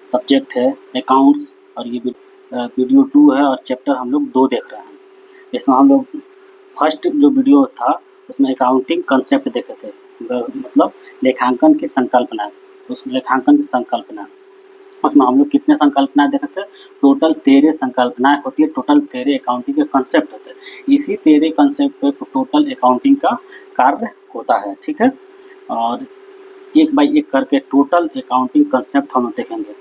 Subject है accounts, और ये वीडियो 2 है और चैप्टर हम लोग 2 देख रहे हैं। इसमें हम लोग फर्स्ट जो वीडियो था उसमें अकाउंटिंग कंसेप्ट देखे थे, मतलब लेखांकन की संकल्पना। उसमें लेखांकन की संकल्पना, उसमें हम लोग कितने संकल्पनाएं देखे थे? टोटल 13 संकल्पनाएं होती है, टोटल 13 अकाउंटिंग के कंसेप्ट होते हैं। इसी 13 कंसेप्ट पे टोटल अकाउंटिंग का कार्य होता है, ठीक है। और एक बाई एक करके टोटल अकाउंटिंग कंसेप्ट हम लोग देखेंगे।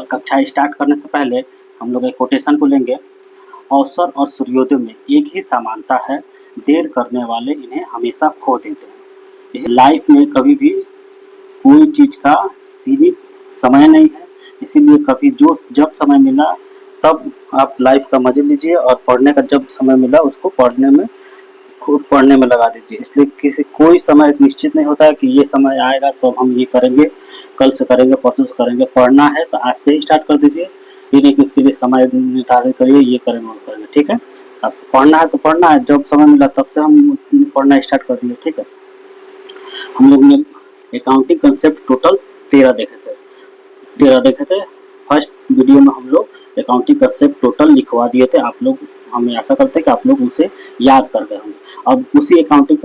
कक्षा स्टार्ट करने से पहले हम लोग एक कोटेशन को लेंगे। अवसर और सूर्योदय में एक ही समानता है, देर करने वाले इन्हें हमेशा खो देते हैं। इस लाइफ में कभी भी कोई चीज़ का सीमित समय नहीं है, इसीलिए कभी जो जब समय मिला तब आप लाइफ का मजे लीजिए, और पढ़ने का जब समय मिला उसको पढ़ने में लगा दीजिए। इसलिए कोई समय निश्चित नहीं होता है कि ये समय आएगा तो हम ये करेंगे, कल से करेंगे, परसों से करेंगे। पढ़ना है तो आज से ही स्टार्ट कर दीजिए, ये नहीं कि इसके लिए समय निर्धारित करिए ये करेंगे वो करेंगे, ठीक है। अब पढ़ना है तो पढ़ना है, जब समय मिला तब से हम पढ़ना स्टार्ट कर दिए, ठीक है। हम लोग ने अकाउंटिंग कंसेप्ट टोटल 13 देखे थे। फर्स्ट वीडियो में हम लोग अकाउंटिंग कंसेप्ट टोटल लिखवा दिए थे। आप लोग, हमें आशा करते हैं कि आप लोग उसे याद कर गए होंगे। अब उसी अकाउंटिंग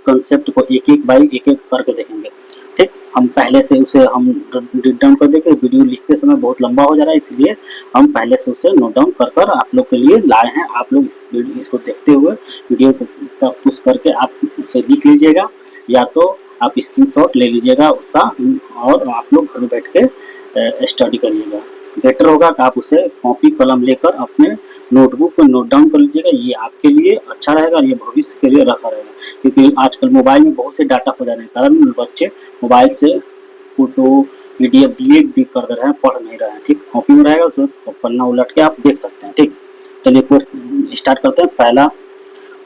कंसेप्ट को एक एक बाई एक एक करके देखेंगे, ठीक। हम पहले से उसे हम रीड डाउन कर देंगे। वीडियो लिखते समय बहुत लंबा हो जा रहा है, इसलिए हम पहले से उसे नोट डाउन कर आप लोग के लिए लाए हैं। आप लोग इसको देखते हुए वीडियो को पुश करके आप उसे लिख लीजिएगा, या तो आप स्क्रीनशॉट ले लीजिएगा उसका, और आप लोग घर बैठ के स्टडी करिएगा। बेटर होगा कि आप उसे कॉपी कलम लेकर अपने नोटबुक पर नोट डाउन कर लीजिएगा। ये आपके लिए अच्छा रहेगा और ये भविष्य के लिए रखा रहेगा, क्योंकि आजकल मोबाइल में बहुत से डाटा हो जाने के कारण बच्चे मोबाइल से फोटो PDF डिलीट भी कर दे रहे हैं, पढ़ नहीं रहे हैं, ठीक। कॉपी में रहेगा उसमें पन्ना उलट के आप देख सकते हैं, ठीक। चलिए कोर्स स्टार्ट करते हैं।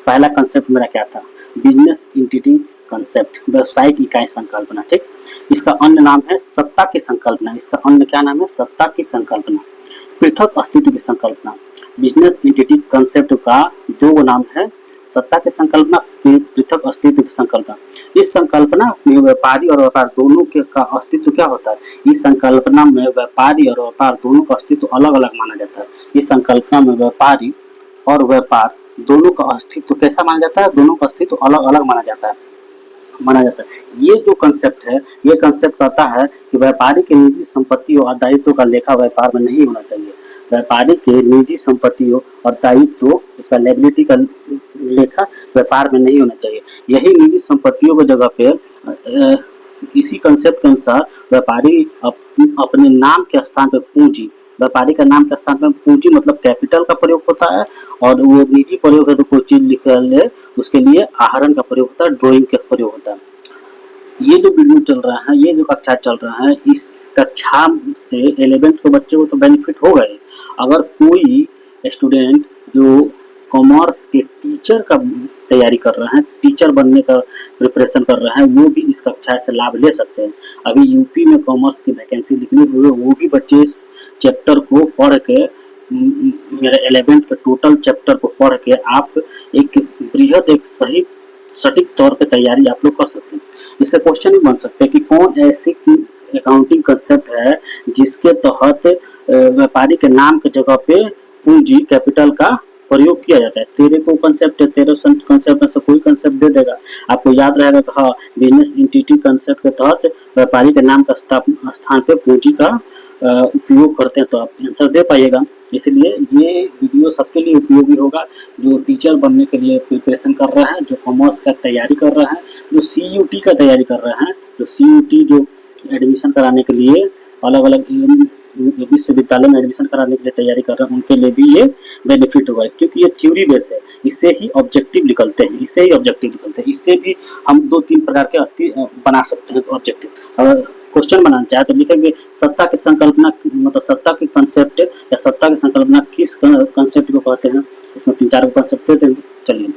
पहला कंसेप्ट मेरा क्या था? बिजनेस एंटिटी कंसेप्ट, व्यवसायिक इकाई संकल्पना, ठीक। इसका अन्य नाम है सत्ता की संकल्पना। इसका अन्य क्या नाम है? सत्ता की संकल्पना, पृथक अस्तित्व की संकल्पना। बिजनेस एंटिटी कंसेप्ट का दो नाम है, सत्ता की संकल्पना, पृथक अस्तित्व की संकल्पना। इस संकल्पना में व्यापारी और व्यापार दोनों का अस्तित्व क्या होता है? इस संकल्पना में व्यापारी और व्यापार दोनों का अस्तित्व अलग अलग माना जाता है। इस संकल्पना में व्यापारी और व्यापार दोनों का अस्तित्व कैसा माना जाता है? दोनों का अस्तित्व अलग अलग माना जाता है। ये जो कंसेप्ट है, ये कंसेप्ट कहता है कि व्यापारी के निजी संपत्तियों और दायित्व का लेखा व्यापार में नहीं होना चाहिए। व्यापारी के निजी संपत्तियों और दायित्व, इसका लायबिलिटी का लेखा व्यापार में नहीं होना चाहिए। यही निजी संपत्तियों की जगह पे इसी कंसेप्ट के अनुसार व्यापारी अपने नाम के स्थान पर पूंजी, व्यापारी का नाम के स्थान पर पूंजी मतलब कैपिटल का प्रयोग होता है, और वो निजी प्रयोग है तो कोई चीज लिख ले उसके लिए आहरण का प्रयोग होता है, ड्राइंग का प्रयोग होता है। ये जो वीडियो चल रहा है, ये जो कक्षा चल रहा है, इस कक्षा से 11th के बच्चे को तो बेनिफिट होगा ही। अगर कोई स्टूडेंट जो कॉमर्स के टीचर का तैयारी कर रहे हैं, टीचर बनने का प्रिपरेशन कर रहे हैं, वो भी इस कक्षा से लाभ ले सकते हैं। अभी यूपी में कॉमर्स की वैकेंसी निकली हुई है, वो भी बच्चे इस चैप्टर को पढ़ के, मेरे 11th के टोटल चैप्टर को पढ़ के आप एक बृहद, एक सही सटीक तौर पे तैयारी आप लोग कर सकते हैं। इससे क्वेश्चन भी बन सकते हैं कि कौन ऐसी अकाउंटिंग कंसेप्ट है जिसके तहत व्यापारी के नाम के जगह पे पूंजी कैपिटल का प्रयोग किया जाता है। 13 को कंसेप्ट है, 13 कंसेप्ट में से कोई कंसेप्ट दे देगा, आपको याद रहेगा कि हाँ, बिजनेस एंटिटी कंसेप्ट के तहत व्यापारी के नाम का स्थान पे पूंजी का उपयोग करते हैं, तो आप आंसर दे पाइएगा। इसलिए ये वीडियो सबके लिए उपयोगी होगा, जो टीचर बनने के लिए प्रिपरेशन कर रहे हैं, जो कॉमर्स का तैयारी कर रहे हैं, जो CUT का तैयारी कर रहे हैं, जो CUT जो एडमिशन कराने के लिए अलग अलग विश्वविद्यालय में एडमिशन कराने के लिए तैयारी कर रहे हैं, उनके लिए भी ये बेनिफिट होगा, क्योंकि ये थ्योरी बेस है। इससे ही ऑब्जेक्टिव निकलते हैं, इससे भी हम 2-3 प्रकार के बना सकते हैं ऑब्जेक्टिव। अगर क्वेश्चन बनाना चाहे तो लिखेंगे सत्ता की संकल्पना, मतलब सत्ता की कंसेप्ट या सत्ता की संकल्पना किस कंसेप्ट को कहते हैं। इसमें 3-4 कंसेप्ट थे। चलिए,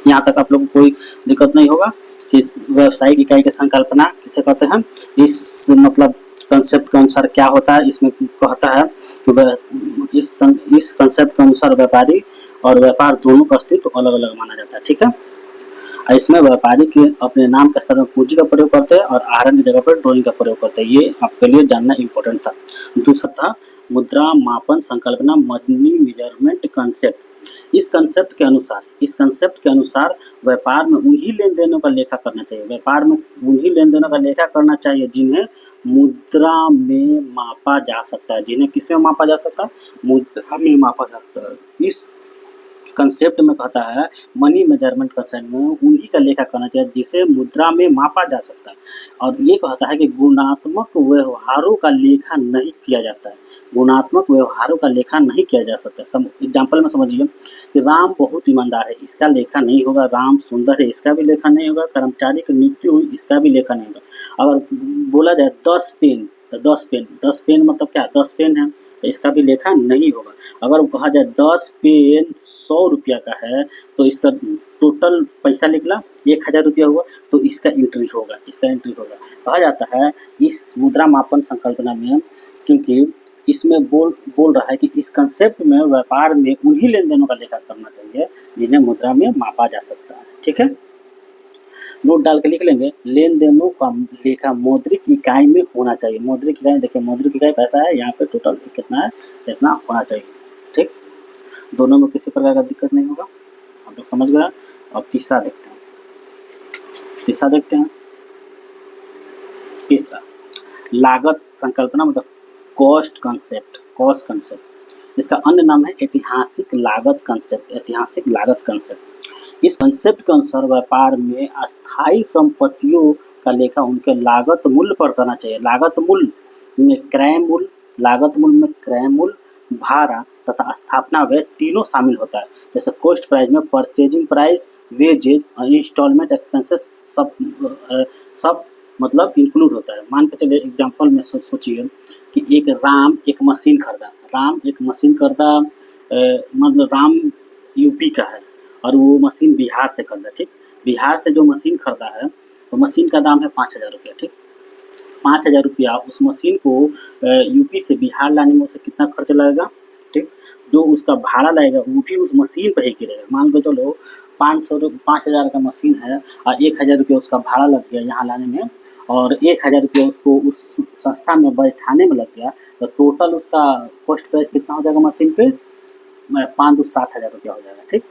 यहाँ तक आप लोगों को कोई दिक्कत नहीं होगा कि व्यावसायिक इकाई की संकल्पना किसे कहते हैं, इस मतलब कंसेप्ट के अनुसार क्या होता है। इसमें कहता है कि इस कंसेप्ट के अनुसार व्यापारी और व्यापार दोनों का अस्तित्व अलग अलग माना जाता है, ठीक है। और इसमें व्यापारी के अपने नाम के स्तर में पूंजी का प्रयोग करते हैं और आहरण की जगह पर ड्राइंग का प्रयोग करते हैं। ये आपके लिए जानना इम्पोर्टेंट था। दूसरा था मुद्रा मापन संकल्पना मनी मेजरमेंट कंसेप्ट। इस कंसेप्ट के अनुसार व्यापार में उन्हीं लेन देनों का लेखा करना चाहिए। व्यापार में उन्हीं लेन देनों का लेखा करना चाहिए जिन्हें मुद्रा में मापा जा सकता है। जिन्हें किस में मापा जा सकता है? मुद्रा में मापा जा सकता है। इस कंसेप्ट में कहता है मनी मेजरमेंट कंसेप्ट में उन्हीं का लेखा करना चाहिए जिसे मुद्रा में मापा जा सकता है। और ये कहता है कि गुणात्मक व्यवहारों का लेखा नहीं किया जाता है। गुणात्मक व्यवहारों का लेखा नहीं किया जा सकता। एग्जाम्पल में समझिए कि राम बहुत ईमानदार है, इसका लेखा नहीं होगा। राम सुंदर है, इसका भी लेखा नहीं होगा। कर्मचारी की नियुक्ति हुई, इसका भी लेखा नहीं होगा। अगर बोला जाए 10 पेन, तो 10 पेन मतलब क्या? 10 पेन है, तो इसका भी लेखा नहीं होगा। अगर कहा जाए 10 पेन 100 रुपया का है, तो इसका टोटल पैसा निकला 1000 रुपया हुआ, तो इसका एंट्री होगा। कहा जाता है इस मुद्रा मापन संकल्पना में, क्योंकि इसमें बोल रहा है कि इस कंसेप्ट में व्यापार में उन्हीं लेन देनों का लेखा करना चाहिए जिन्हें मुद्रा में मापा जा सकता है। ठीक है, नोट डाल के लिख लेंगे। लेन देनों का लेखा मौद्रिक इकाई में होना चाहिए। मौद्रिक इकाई देखिए, मौद्रिक इकाई पैसा है, यहाँ पे टोटल कितना है, इतना होना चाहिए। ठीक, दोनों में किसी प्रकार का दिक्कत नहीं होगा। आप लोग समझ गए। अब तीसरा देखते हैं। तीसरा लागत संकल्पना मतलब कॉस्ट कंसेप्ट। इसका अन्य नाम है ऐतिहासिक लागत कंसेप्ट। इस कंसेप्ट के अनुसार व्यापार में अस्थायी संपत्तियों का लेखा उनके लागत मूल्य पर करना चाहिए। लागत मूल्य में क्रय मूल्य, भाड़ा तथा स्थापना व्यय तीनों शामिल होता है। जैसे कॉस्ट प्राइस में परचेजिंग प्राइस, वेजेज और इंस्टॉलमेंट एक्सपेंसेस सब मतलब इंक्लूड होता है। मान के चलिए एग्जांपल में सोचिए कि राम एक मशीन खरीदा, मतलब राम यूपी का है और वो मशीन बिहार से खरीदा। ठीक, बिहार से जो मशीन खरीदा है तो मशीन का दाम है 5000 रुपया। ठीक, 5000 रुपया उस मशीन को यूपी से बिहार लाने में उसे कितना खर्च लगेगा? ठीक, जो उसका भाड़ा लगेगा वो भी उस मशीन पर ही गिरेगा। मान के चलो 5000 का मशीन है और 1000 रुपया उसका भाड़ा लग गया यहाँ लाने में, और 1000 रुपया उसको उस संस्था में बैठाने में लग गया, तो टोटल उसका कॉस्ट प्राइस कितना हो जाएगा? मशीन पे 5-7 हज़ार रुपया हो जाएगा। ठीक,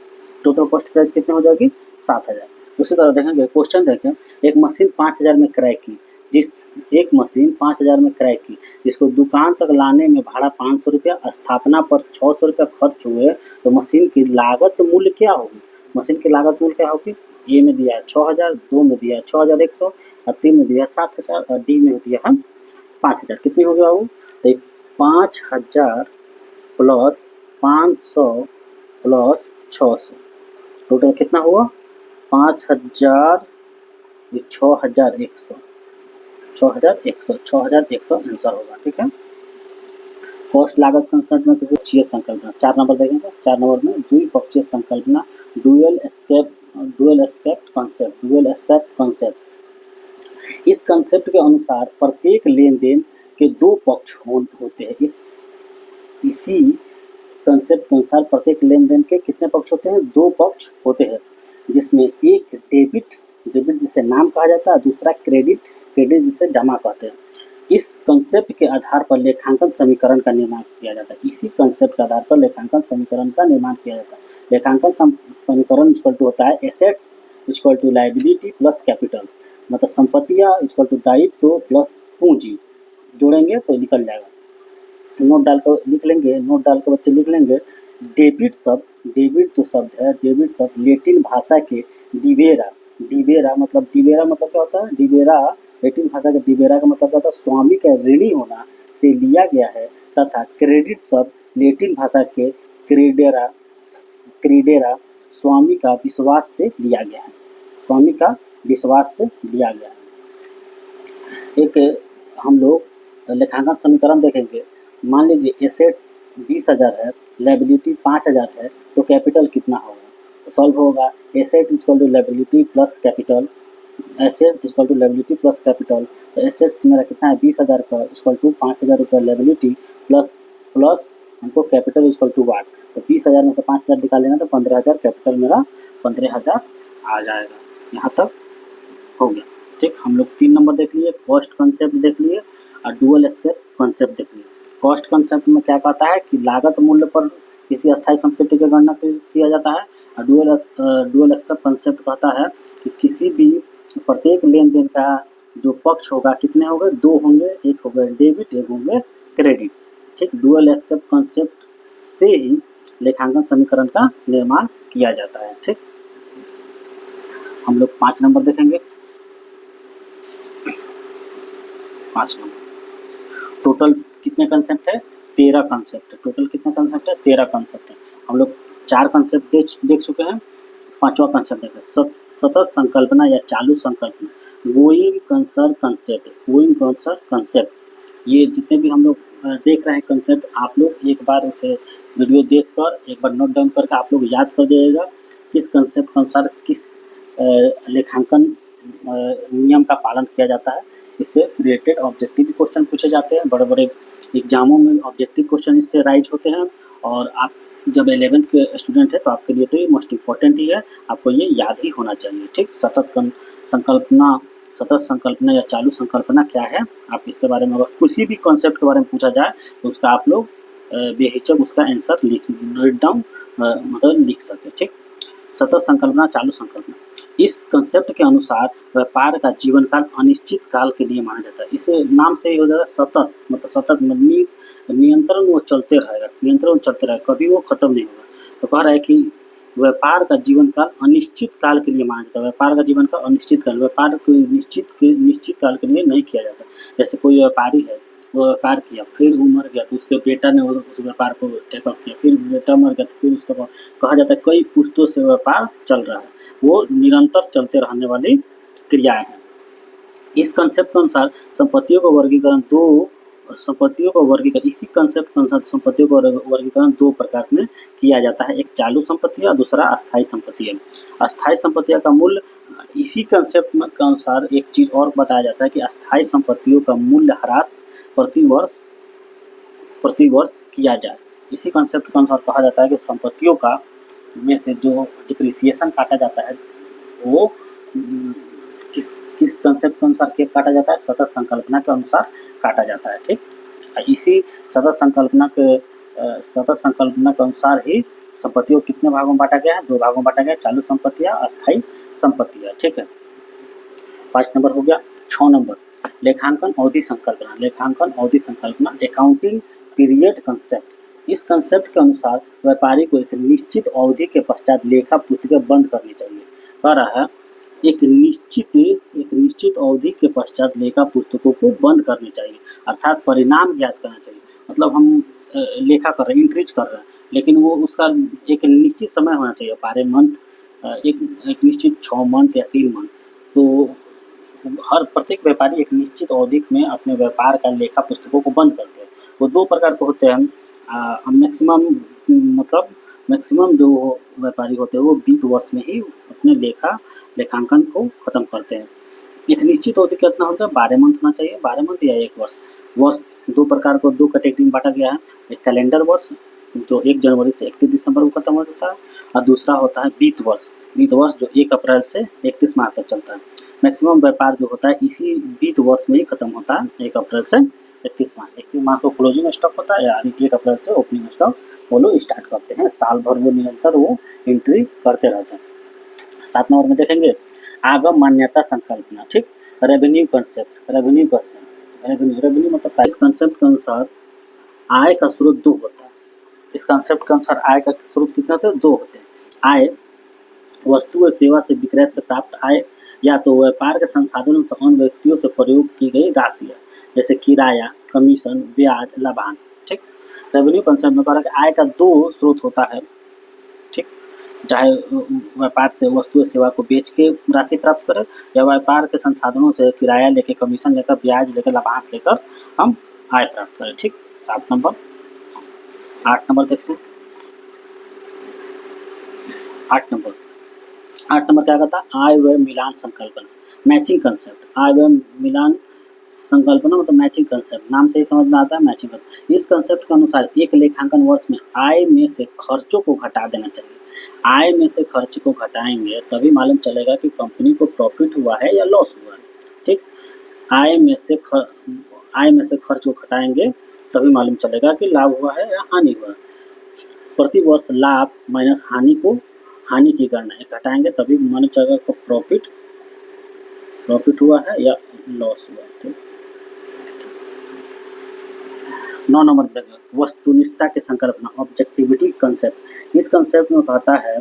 टोटल कॉस्ट प्राइस कितनी हो जाएगी? 7000। उसी तरह देखेंगे, क्वेश्चन देखें, एक मशीन 5000 में क्रय की, जिसको दुकान तक लाने में भाड़ा 500 रुपया, स्थापना पर 600 रुपया खर्च हुए, तो मशीन की लागत मूल्य क्या होगी? ए में दिया है 6000, 2 में दिया है 6100 और 3 में दिया है 7000 और डी में दिया है 5000। कितनी हो गया बाबू? तो 5000 प्लस 500 प्लस 600 टोटल कितना हुआ? 5000 6100 आंसर होगा। ठीक है, कॉस्ट लागत कंसेप्ट में किसी पक्षीय संकल्पना 4 नंबर देखेंगे। 4 नंबर में द्विपक्षीय संकल्पना डुअल एस्पेक्ट कंसेप्ट। इस कंसेप्ट के अनुसार प्रत्येक लेन देन के 2 पक्ष होते हैं। इसी कंसेप्ट के अनुसार प्रत्येक लेन देन के कितने पक्ष होते हैं? 2 पक्ष होते हैं, जिसमें एक डेबिट जिसे नाम कहा जाता है, दूसरा क्रेडिट जिसे जमा कहते हैं। इस कंसेप्ट के आधार पर लेखांकन समीकरण का निर्माण किया जाता है। लेखांकन समीकरण इक्वल टू होता है assets equal to liability plus capital, मतलब संपत्तियां इक्वल टू दायित्व प्लस पूंजी। जोड़ेंगे तो निकल जाएगा। नोट डाल कर बच्चे लिख लेंगे। डेबिट जो शब्द है, लेटिन भाषा के डिबेरा मतलब क्या होता है? लेटिन भाषा के डिबेरा का मतलब क्या होता है? स्वामी का ऋणी होना से लिया गया है, तथा क्रेडिट शब्द लेटिन भाषा के क्रीडेरा स्वामी का विश्वास से लिया गया है। एक हम लोग लेखांकन समीकरण देखेंगे। मान लीजिए एसेट्स 20,000 है, लायबिलिटी 5000 है, तो कैपिटल कितना होगा? तो सॉल्व होगा। Asset equal to liability plus capital, तो एसेट्स मेरा कितना है? 20,000 का इक्वल टू 5000 रुपये लायबिलिटी प्लस हमको कैपिटल इक्वल टू वाट, तो 20,000 में से 5000 निकाल लेना, तो 15,000 कैपिटल मेरा 15,000 आ जाएगा। यहाँ तक हो गया। ठीक, हम लोग 3 नंबर देख लिए, कॉस्ट कंसेप्ट देख लिए और डुअल एक्सेप्ट कंसेप्ट देख लिए। कॉस्ट कंसेप्ट में क्या कहता है कि लागत मूल्य पर किसी अस्थायी संपत्ति की गणना किया जाता है। और डुअल एक्सेप्ट कंसेप्ट कहता है कि किसी भी प्रत्येक लेन देन का जो पक्ष होगा कितने होंगे, 2 होंगे, एक होगा डेबिट, एक होंगे क्रेडिट। ठीक, डुअल एक्सेप्ट कंसेप्ट से ही लेखांकन समीकरण का निर्माण किया जाता है। ठीक, हम लोग 5 नंबर देखेंगे। 5 नंबर टोटल कितने कंसेप्ट है, 13 कंसेप्ट है। टोटल कितने कंसेप्ट है, 13 कंसेप्ट है। हम लोग 4 कंसेप्ट देख चुके हैं, 5वां कंसेप्ट देखें, सतत संकल्पना या चालू संकल्पना, going concern concept. Going concern concept, ये जितने भी हम लोग देख रहे हैं कंसेप्ट, आप लोग एक बार उसे वीडियो देखकर एक बार नोट डाउन करके आप लोग याद कर जाइएगा किस कंसेप्ट के अनुसार किस लेखांकन नियम का पालन किया जाता है। इससे रिलेटेड ऑब्जेक्टिव क्वेश्चन पूछे जाते हैं, बड़े बड़े एग्जामों में ऑब्जेक्टिव क्वेश्चन इससे राइज होते हैं। और आप जब 11th के स्टूडेंट है तो आपके लिए तो ये मोस्ट इम्पॉर्टेंट ही है, आपको ये याद ही होना चाहिए। ठीक, सतत संकल्पना या चालू संकल्पना क्या है, आप इसके बारे में अगर किसी भी कॉन्सेप्ट के बारे में पूछा जाए तो उसका आप लोग बेहिचक उसका आंसर राइट डाउन मतलब लिख सके। ठीक, सतत संकल्पना, चालू संकल्पना, इस कंसेप्ट के अनुसार व्यापार का जीवन काल अनिश्चित काल के लिए माना जाता है। इसे नाम से ही हो जाएगा सतत, मतलब सतत नियंत्रण वो चलते रहेगा, नियंत्रण चलते रहेगा, कभी वो खत्म नहीं होगा। तो कह रहा है कि व्यापार का जीवन काल अनिश्चित काल के लिए माना जाता है। व्यापार का जीवन काल अनिश्चित काल, व्यापार को निश्चित काल के लिए नहीं किया जाता। जैसे कोई व्यापारी है, वो व्यापार किया, फिर वो मर गया तो उसके बेटा ने उस व्यापार को टेकअप किया, फिर बेटा मर गया तो फिर उसका कहा जाता है कई पुश्तों से व्यापार चल रहा है, वो निरंतर चलते रहने वाली क्रियाएं हैं। इस कंसेप्ट के अनुसार संपत्तियों का वर्गीकरण इसी कंसेप्ट के अनुसार संपत्तियों का वर्गीकरण 2 प्रकार में किया जाता है, एक चालू संपत्ति और दूसरा अस्थायी संपत्ति है। अस्थायी संपत्तियों का मूल्य, इसी कंसेप्ट के अनुसार एक चीज़ और बताया जाता है कि अस्थायी संपत्तियों का मूल्य ह्रास प्रति वर्ष किया जाए। इसी कंसेप्ट के अनुसार कहा जाता है कि संपत्तियों का में से जो डिप्रिसिएशन काटा जाता है वो किस कंसेप्ट के अनुसार काटा जाता है, सतत संकल्पना के अनुसार काटा जाता है। ठीक, इसी सतत संकल्पना के अनुसार ही संपत्तियों कितने भागों में बांटा गया है, 2 भागों में बांटा गया है, चालू संपत्तियां, अस्थायी संपत्तियां। ठीक है, 5 नंबर हो गया। 6 नंबर लेखांकन अवधि संकल्पना। लेखांकन अवधि संकल्पना, अकाउंटिंग पीरियड कंसेप्ट। इस कंसेप्ट के अनुसार व्यापारी को एक निश्चित अवधि के पश्चात लेखा पुस्तिका बंद करनी चाहिए। कह रहा है एक निश्चित अवधि के पश्चात लेखा पुस्तकों को बंद करनी चाहिए, अर्थात परिणाम ज्ञात करना चाहिए। मतलब हम लेखा कर रहे हैं, इंट्रीज कर रहे हैं, लेकिन वो उसका एक निश्चित समय होना चाहिए, 12 मंथ, एक निश्चित 6 मंथ या 3 मंथ। तो हर प्रत्येक व्यापारी एक निश्चित अवधि में अपने व्यापार का लेखा पुस्तकों को बंद करते हैं। वो 2 प्रकार के होते हैं। मैक्सिमम जो व्यापारी होते हैं वो 20 वर्ष में ही अपने लेखांकन को खत्म करते हैं। एक निश्चित अवधि कितना होता है, 12 मंथ होना चाहिए, 12 मंथ या 1 वर्ष। वर्ष 2 प्रकार को 2 कैटेगरी में बांटा गया है, एक कैलेंडर वर्ष जो 1 जनवरी से 31 दिसंबर को खत्म हो जाता है, और दूसरा होता है बीत वर्ष जो 1 अप्रैल से 31 मार्च तक चलता है। मैक्सिमम व्यापार जो होता है इसी बीत वर्ष में ही खत्म होता है, 1 अप्रैल से 31 मार्च को क्लोजिंग स्टॉक होता है, यानी 1 अप्रैल से ओपनिंग स्टॉक वो लोग स्टार्ट करते हैं। साल भर वो निरंतर वो एंट्री करते रहते हैं। 7 नंबर में देखेंगे आगम मान्यता संकल्पना। ठीक, रेवेन्यू मतलब इस कंसेप्ट के अनुसार आय का स्रोत 2 होता है। इस कंसेप्ट के अनुसार आय का स्रोत कितना होता है, 2 होते हैं। आय वस्तु और सेवा से विक्रय से प्राप्त आय, या तो व्यापार के संसाधनों से अन्य व्यक्तियों से प्रयोग की गई राशि है, जैसे किराया, कमीशन, ब्याज, लाभांश। ठीक, रेवेन्यू कंसेप्ट में कह रहा है कि आय का 2 स्रोत होता है। ठीक, चाहे व्यापार से वस्तु सेवा को बेच के राशि प्राप्त करें या व्यापार के संसाधनों से किराया लेकर, कमीशन लेकर, ब्याज लेकर, लाभांश लेकर हम आय प्राप्त करें। ठीक, 7 नंबर। 8 नंबर देखते हैं। 8 नंबर क्या कहता है, आय व्यय मिलान संकल्पना, मैचिंग कंसेप्ट। आय व्यय मिलान संकल्पना मतलब मैचिंग कंसेप्ट, नाम से ही समझ में आता है मैचिंग कंसेप्ट। इस कंसेप्ट के अनुसार एक लेखांकन वर्ष में आय में से खर्चों को घटा देना चाहिए। आय में से खर्च को घटाएंगे तभी मालूम चलेगा कि कंपनी को प्रॉफिट हुआ है या लॉस हुआ है। ठीक, आय में से खर्च को घटाएंगे तभी मालूम चलेगा कि लाभ हुआ है या हानि हुआ है। प्रति वर्ष लाभ माइनस हानि की गणना घटाएंगे तभी मालूम चलेगा कि प्रॉफिट हुआ है या लॉस हुआ है। 9 नंबर देखो, वस्तुनिष्ठता की संकल्पना, ऑब्जेक्टिविटी कंसेप्ट। इस कंसेप्ट में कहता है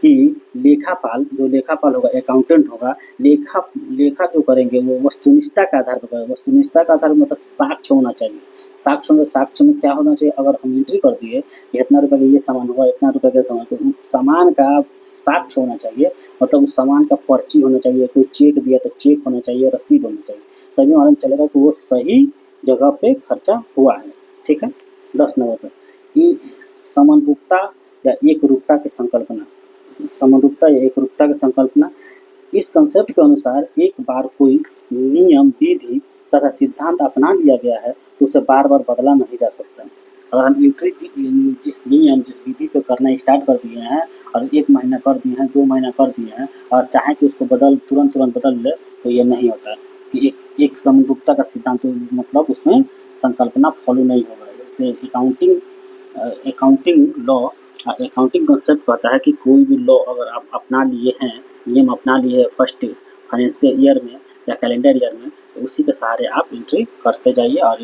कि लेखापाल होगा, अकाउंटेंट होगा, लेखा जो करेंगे वो वस्तुनिष्ठता के आधार पर करेंगे। वस्तुनिष्ठता का आधार मतलब साक्ष्य होना चाहिए। साक्ष्य में क्या होना चाहिए? अगर हम एंट्री कर दिए इतना रुपये का ये सामान हुआ, इतना रुपये का सामान, तो सामान का साक्ष्य होना चाहिए, मतलब उस सामान का पर्ची होना चाहिए, कोई चेक दिया तो चेक होना चाहिए, रसीद होना चाहिए, तभी मालूम चलेगा कि वो सही जगह पे खर्चा हुआ है। ठीक है। 10 नंबर पर समरूपता या एकरूपता की संकल्पना। समरूपता या एकरूपता की संकल्पना, इस कंसेप्ट के अनुसार एक बार कोई नियम, विधि तथा सिद्धांत अपना लिया गया है तो उसे बार बार बदला नहीं जा सकता। अगर हम एंट्री जिस विधि पे करना स्टार्ट कर दिए हैं और 1 महीना कर दिए हैं, 2 महीना कर दिए हैं और चाहे कि उसको तुरंत बदल ले, तो ये नहीं होता कि एक समरूपता का सिद्धांत, मतलब उसमें संकल्पना फॉलो नहीं होगा। इसलिए अकाउंटिंग लॉ, अकाउंटिंग कंसेप्ट कहता है कि कोई भी लॉ अगर आप अपना लिए हैं, नियम अपना लिए हैं फर्स्ट फाइनेंशियल ईयर में या कैलेंडर ईयर में, तो उसी के सहारे आप एंट्री करते जाइए और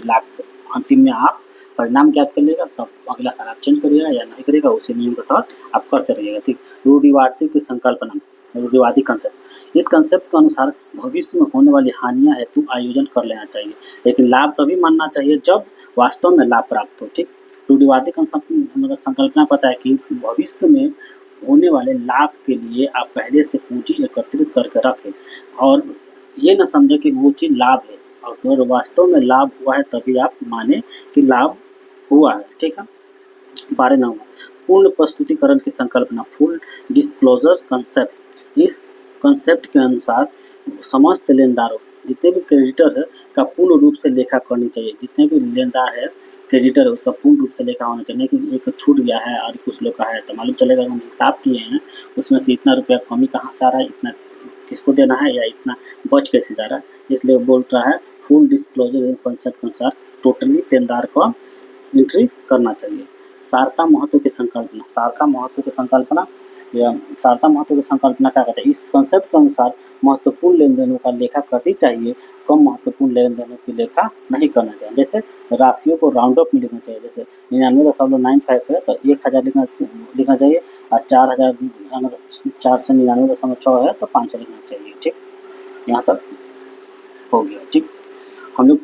अंतिम में आप परिणाम ज्ञात कर लेगा। तब अगला साल आप चेंज करिएगा या नहीं करिएगा, उसी नियम के तहत आप करते रहिएगा। ठीक, रूढ़िवादी की संकल्पना, रूढ़िवादी कंसेप्ट। इस कंसेप्ट के अनुसार भविष्य में होने वाली हानियां हेतु आयोजन कर लेना चाहिए, लेकिन लाभ तभी मानना चाहिए जब वास्तव में लाभ प्राप्त हो। ठीक, रूढ़िवादी कंसेप्ट मतलब संकल्पना पता है कि भविष्य में होने वाले लाभ के लिए आप पहले से पूंजी एकत्रित करके रखें और ये न समझें कि वो चीज़ लाभ है, और अगर वास्तव में लाभ हुआ है तभी आप माने कि लाभ हुआ है। ठीक है। 12 नंबर, पूर्ण प्रस्तुतिकरण की संकल्पना, फुल डिस्क्लोजर कंसेप्ट। इस कंसेप्ट के अनुसार समस्त लेनदारों, जितने भी क्रेडिटर है का पूर्ण रूप से लेखा करनी चाहिए। जितने भी लेनदार है, क्रेडिटर है, उसका पूर्ण रूप से लेखा होना चाहिए, कि एक छूट गया है और कुछ लोग का है तो मालूम चलेगा हम हिसाब किए हैं उसमें से इतना रुपया कमी कहाँ से आ रहा है, इतना किसको देना है या इतना बच कैसे जा रहा है। इसलिए बोल रहा है फुल डिस्क्लोजर इन कंसेप्ट के अनुसार टोटली लेनदार को एंट्री करना चाहिए। सारता महत्व की संकल्पना, सारता महत्व की संकल्पना क्या कहते हैं? इस कंसेप्ट के अनुसार महत्वपूर्ण लेन देनों का लेखा करनी चाहिए, कम महत्वपूर्ण लेन देनों की लेखा नहीं करना चाहिए। जैसे राशियों को राउंड अप में लिखना चाहिए, जैसे 99.95 है तो 1000 लिखना चाहिए, और 4,499.6 है तो 500 लिखना चाहिए। ठीक, यहाँ तक हो गया। ठीक, हम लोग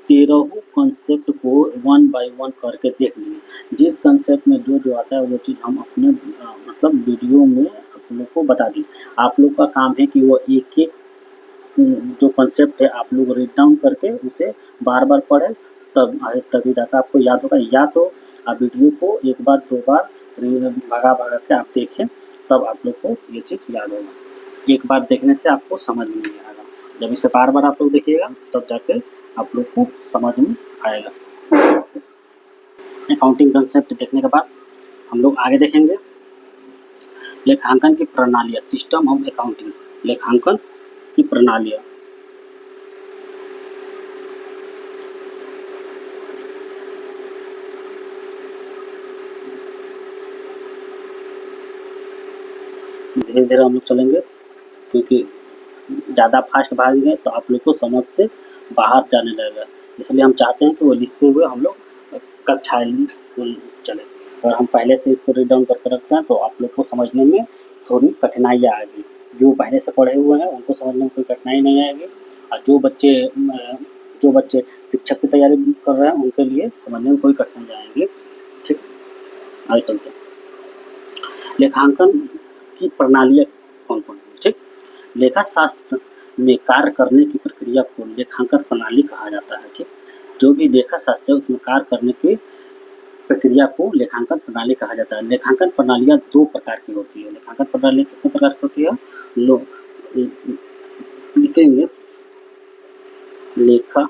13 कंसेप्ट को 1 बाय 1 करके देख लिए। जिस कंसेप्ट में जो आता है वो चीज़ हम अपने मतलब वीडियो में आप लोग को बता दी। आप लोग का काम है कि वो एक जो कंसेप्ट है आप लोग रीड डाउन करके उसे बार बार पढ़ें, तभी जाकर आपको याद होगा। या तो आप वीडियो को 1 बार 2 बार भगा के आप देखें, तब आप लोग को ये चीज़ याद होगा। एक बार देखने से आपको समझ में नहीं आएगा, जब इसे बार बार आप लोग देखिएगा तब जाके आप लोग को समझ में आएगा। अकाउंटिंग कंसेप्ट देखने के बाद हम लोग आगे देखेंगे लेखांकन की प्रणालियाँ, सिस्टम ऑफ अकाउंटिंग, लेखांकन की प्रणालियाँ। धीरे धीरे हम लोग चलेंगे, क्योंकि ज़्यादा फास्ट भागेंगे तो आप लोग को समझ से बाहर जाने लगेगा। इसलिए हम चाहते हैं कि वो लिखते हुए हम लोग कक्षाएं चले, और हम पहले से इसको रीड डाउन करके रखते हैं तो आप लोग को समझने में थोड़ी कठिनाइयाँ आएगी। जो पहले से पढ़े हुए हैं उनको समझने में कोई कठिनाई नहीं आएगी, और जो बच्चे शिक्षक की तैयारी कर रहे हैं उनके लिए समझने में कोई कठिनाई आएगी। ठीक, आगे चलते हैं। लेखांकन की प्रणालियाँ कौन कौन है? ठीक, लेखा शास्त्र में कार्य करने की प्रक्रिया को लेखांकन प्रणाली कहा जाता है। ठीक, जो भी लेखा शास्त्र है उसमें कार्य करने की प्रक्रिया को लेखांकन प्रणाली कहा जाता है। लेखांकन प्रणालियाँ 2 प्रकार की होती है। लेखांकन प्रणाली कितने प्रकार की होती है? लो लिखेंगे, लेखा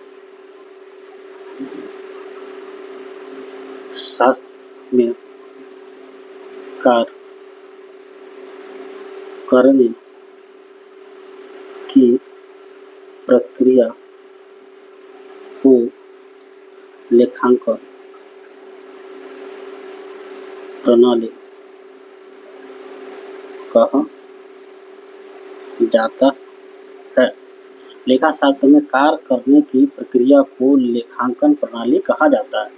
शास्त्र में कार्य करने की प्रक्रिया को लेखांकन प्रणाली कहा जाता है। लेखाशास्त्र में कार्य करने की प्रक्रिया को लेखांकन प्रणाली कहा जाता है।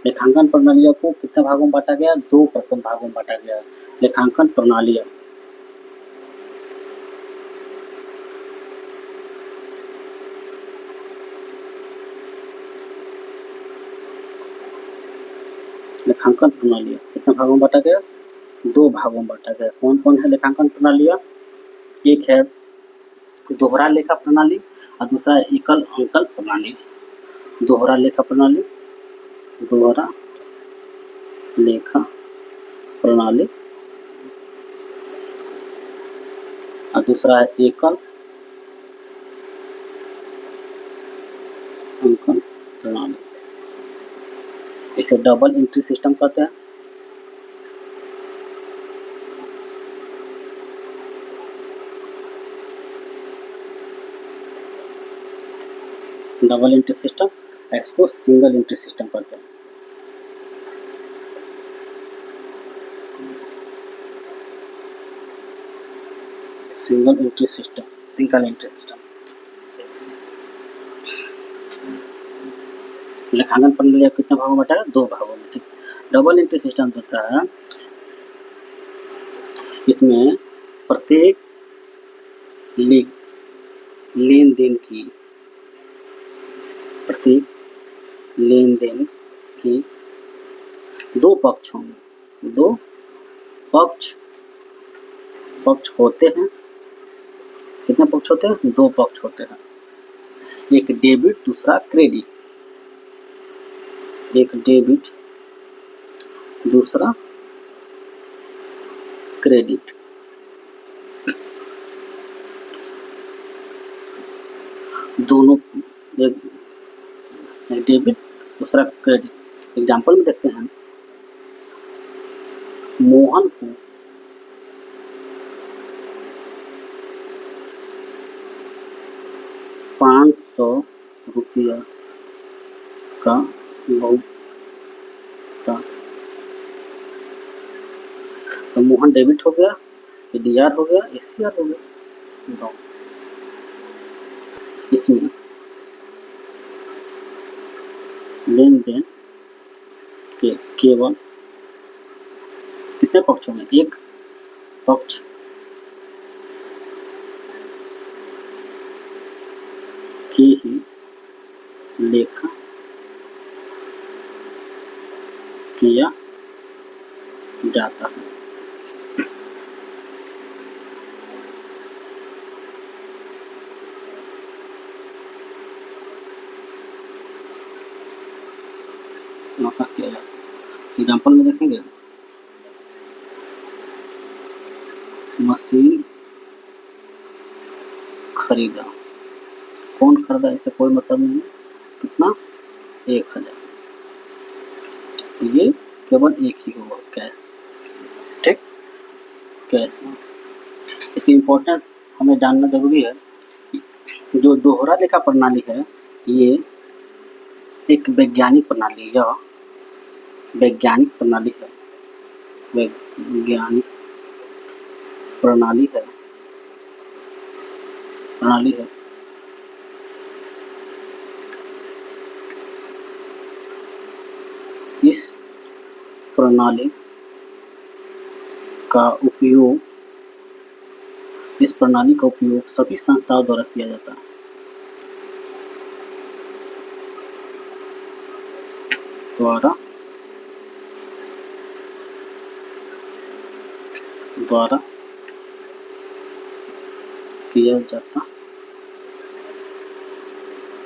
लेखांकन प्रणालियों को कितने भागों में बांटा गया? 2 प्रमुख भागों में बांटा गया। लेखांकन प्रणालियाँ लेखांकन प्रणालियाँ कितने भागों में बांटा गया? 2 भागों में बांटा गया। कौन कौन है लेखांकन प्रणालियाँ? एक है दोहरा लेखा प्रणाली और दूसरा है एकल अंकन प्रणाली। दोहरा लेखा प्रणाली, दोहरा लेखा प्रणाली और दूसरा है एकल अंकन प्रणाली। इसे डबल एंट्री सिस्टम कहते हैं। डबल एंट्री सिस्टम, इसको सिंगल एंट्री सिस्टम कहते हैं। Single entry system, single entry system. लेखांकन प्रणाली कितने भागों में बांटा है? 2 भागों में। ठीक। डबल एंट्री सिस्टम होता है, इसमें प्रत्येक लेन देन की दो पक्ष होंगे। 2 पक्ष होते हैं। कितने पक्ष होते हैं? 2 पक्ष होते हैं। एक डेबिट, दूसरा क्रेडिट। एक डेबिट, दूसरा क्रेडिट। दोनों, एक डेबिट, दूसरा क्रेडिट। एग्जाम्पल में देखते हैं। मोहन को 500 रुपया का भुगतान। तो मोहन डेबिट हो गया, डीआर हो गया, एसीआर हो गया। इसमें लेन देन के केवल कितने पक्ष होंगे? एक पक्ष की ही लेखा किया जाता है। किया जाता है। एग्जाम्पल में देखेंगे। मशीन खरीदा। कौन खरीदा? इससे कोई मतलब नहीं है। कितना? 1000। ये केवल एक ही होगा, कैश। ठीक, कैश में। इसकी इम्पोर्टेंस हमें जानना जरूरी है। जो दोहरा लेखा प्रणाली है, ये एक वैज्ञानिक प्रणाली या वैज्ञानिक प्रणाली है। वैज्ञानिक प्रणाली है। इस प्रणाली का उपयोग सभी संस्थाओं द्वारा किया जाता है। द्वारा किया जाता,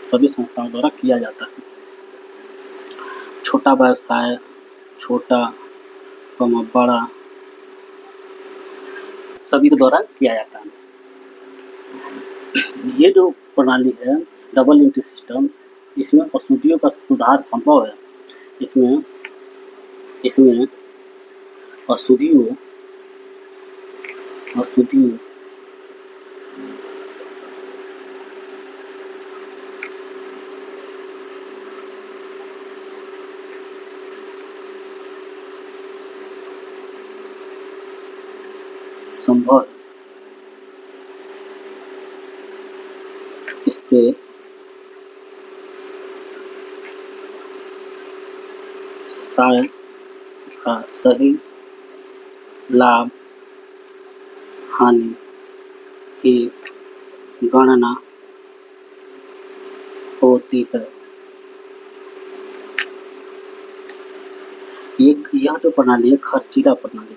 सभी संस्थाओं द्वारा किया जाता है। छोटा व्यवसाय, छोटा कम बड़ा, सभी के द्वारा किया जाता है। ये जो प्रणाली है डबल एंट्री सिस्टम, इसमें अशुद्धियों का सुधार संभव है। इसमें अशुद्धियों संभव इससे शायद का सही लाभ हानि की गणना होती है। यह जो प्रणाली है खर्चीला प्रणाली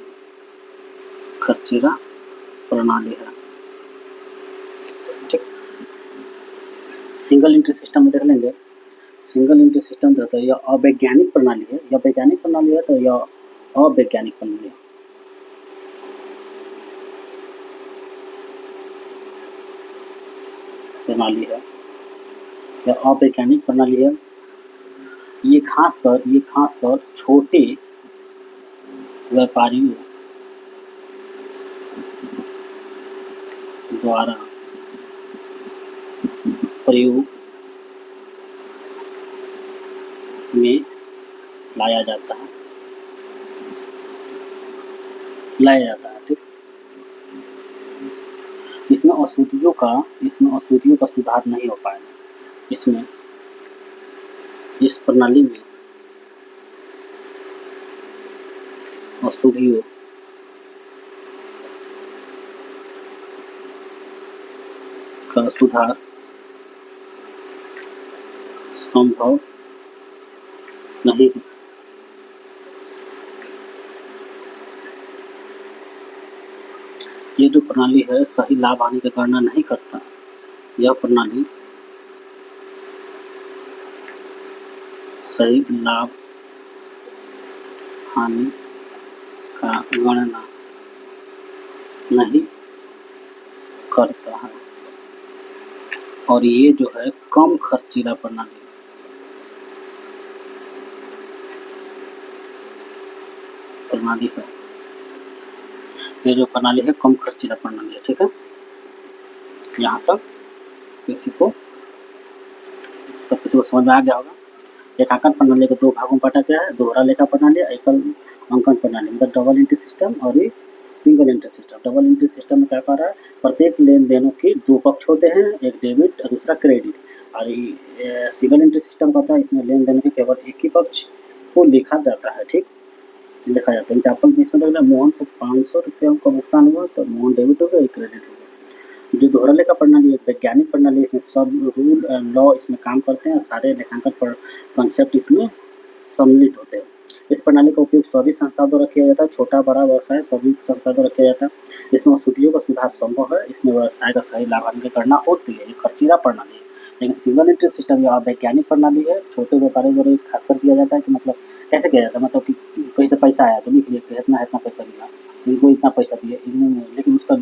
है। ठीक, सिंगल एंट्री सिस्टम में देख लेंगे। सिंगल एंट्री सिस्टम जो होता है यह अवैज्ञानिक प्रणाली है। यह वैज्ञानिक प्रणाली है तो यह अवैज्ञानिक प्रणाली है। यह अवैज्ञानिक प्रणाली है। ये खासकर छोटे व्यापारियों द्वारा प्रयोग में लाया जाता है। ठीक, इसमें अशुद्धियों का सुधार नहीं हो पाएगा। इस प्रणाली में अशुद्धियों का सुधार संभव नहीं है। ये जो प्रणाली है सही लाभ हानि की गणना नहीं करता। यह प्रणाली सही लाभ हानि का गणना नहीं करता है। और ये जो है कम खर्चीला प्रणाली है। ये जो प्रणाली है कम खर्चीला प्रणाली है। ठीक है, यहाँ तक किसी को समझ में आ गया होगा। लेखांकन प्रणाली को दो भागों में बांटा गया है, दोहरा लेखा प्रणाली, एकल अंकन प्रणाली, मतलब डबल एंट्री सिस्टम और ये single entry system. Double entry system में क्या कर रहा है, प्रत्येक लेन देनों के दो पक्ष होते हैं, एक डेबिट और दूसरा क्रेडिट। और ये सिंगल एंट्री सिस्टम का होता है, इसमें लेन देन के केवल एक ही पक्ष को लिखा जाता है। ठीक, लिखा जाता है। एग्जाम्पल में इसमें देखना, मोहन को 500 रुपये का भुगतान हुआ तो मोहन डेबिट हो गया, एक क्रेडिट हो गया। जो दोहरा लेखा प्रणाली एक वैज्ञानिक प्रणाली, इसमें सब रूल एंड लॉ इसमें काम करते हैं, सारे लेखांकन पर कॉन्सेप्ट इसमें सम्मिलित होते हैं। इस प्रणाली का उपयोग सभी संस्थाओं द्वारा किया जाता है, छोटा बड़ा व्यवसाय सभी संस्थाओं द्वारा किया जाता है। इसमें अशुद्धियों का सुधार संभव है। इसमें व्यवसाय का सही लाभ हानि की गणना होती है। ये खर्चीला प्रणाली है। लेकिन सिंगल एंट्री सिस्टम या वैज्ञानिक प्रणाली है, छोटे व्यापारियों द्वारा खासकर किया जाता है। कि मतलब कैसे किया जाता है, मतलब कि कहीं से पैसा आया तो लिख लिए कि इतना पैसा मिला, इनको इतना पैसा दिए, लेकिन उसका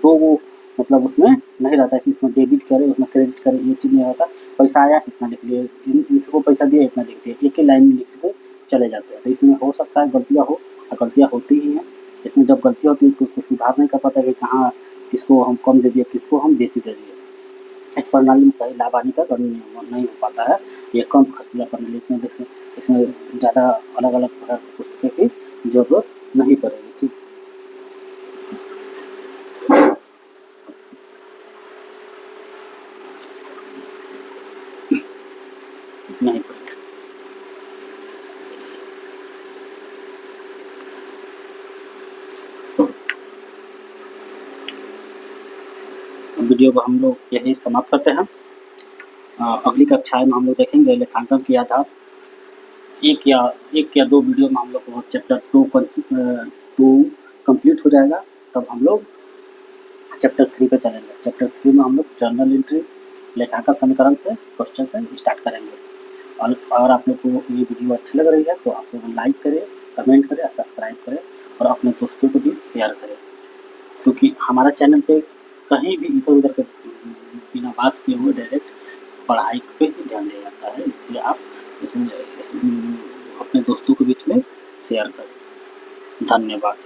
वो मतलब उसमें नहीं रहता कि इसमें डेबिट करे उसमें क्रेडिट करे, ये चीज़ नहीं होता। पैसा आया इतना लिख लिए, इनको पैसा दिए इतना लिख दिए, एक ही लाइन में लिखते चले जाते हैं। तो इसमें हो सकता है गलतियाँ हो, और गलतियाँ होती ही हैं। इसमें जब गलतियाँ होती है उसको सुधार नहीं कर पाता कि कहाँ किसको हम कम दे दिए, किसको हम बेसी दे दिए। इस प्रणाली में सही लाभ हानि का गणना नहीं हो पाता है। ये कम खर्चीला प्रणाली। इसमें देखिए, इसमें ज़्यादा अलग अलग प्रकार की पुस्तकें की जरूरत नहीं पड़ेगी। ठीक, नहीं पड़ेगी। वीडियो को हम लोग यही समाप्त करते हैं। अगली कक्षा में हम लोग देखेंगे लेखांकन के आधार। एक या दो वीडियो में हम लोग को चैप्टर 2 कंप्लीट हो जाएगा। तब हम लोग चैप्टर 3 पे चलेंगे। चैप्टर 3 में हम लोग जर्नल एंट्री लेखांकन समीकरण से क्वेश्चन से स्टार्ट करेंगे। और आप लोग को ये वीडियो अच्छा लग रही है तो आप लोग लाइक करें, कमेंट करें, सब्सक्राइब करें और अपने दोस्तों को भी शेयर करें। क्योंकि हमारा चैनल पे कहीं भी इधर उधर के बिना बात किए हुए डायरेक्ट पढ़ाई पे ही ध्यान दिया जाता है। इसलिए आप इसमें अपने दोस्तों के बीच में शेयर करें। धन्यवाद।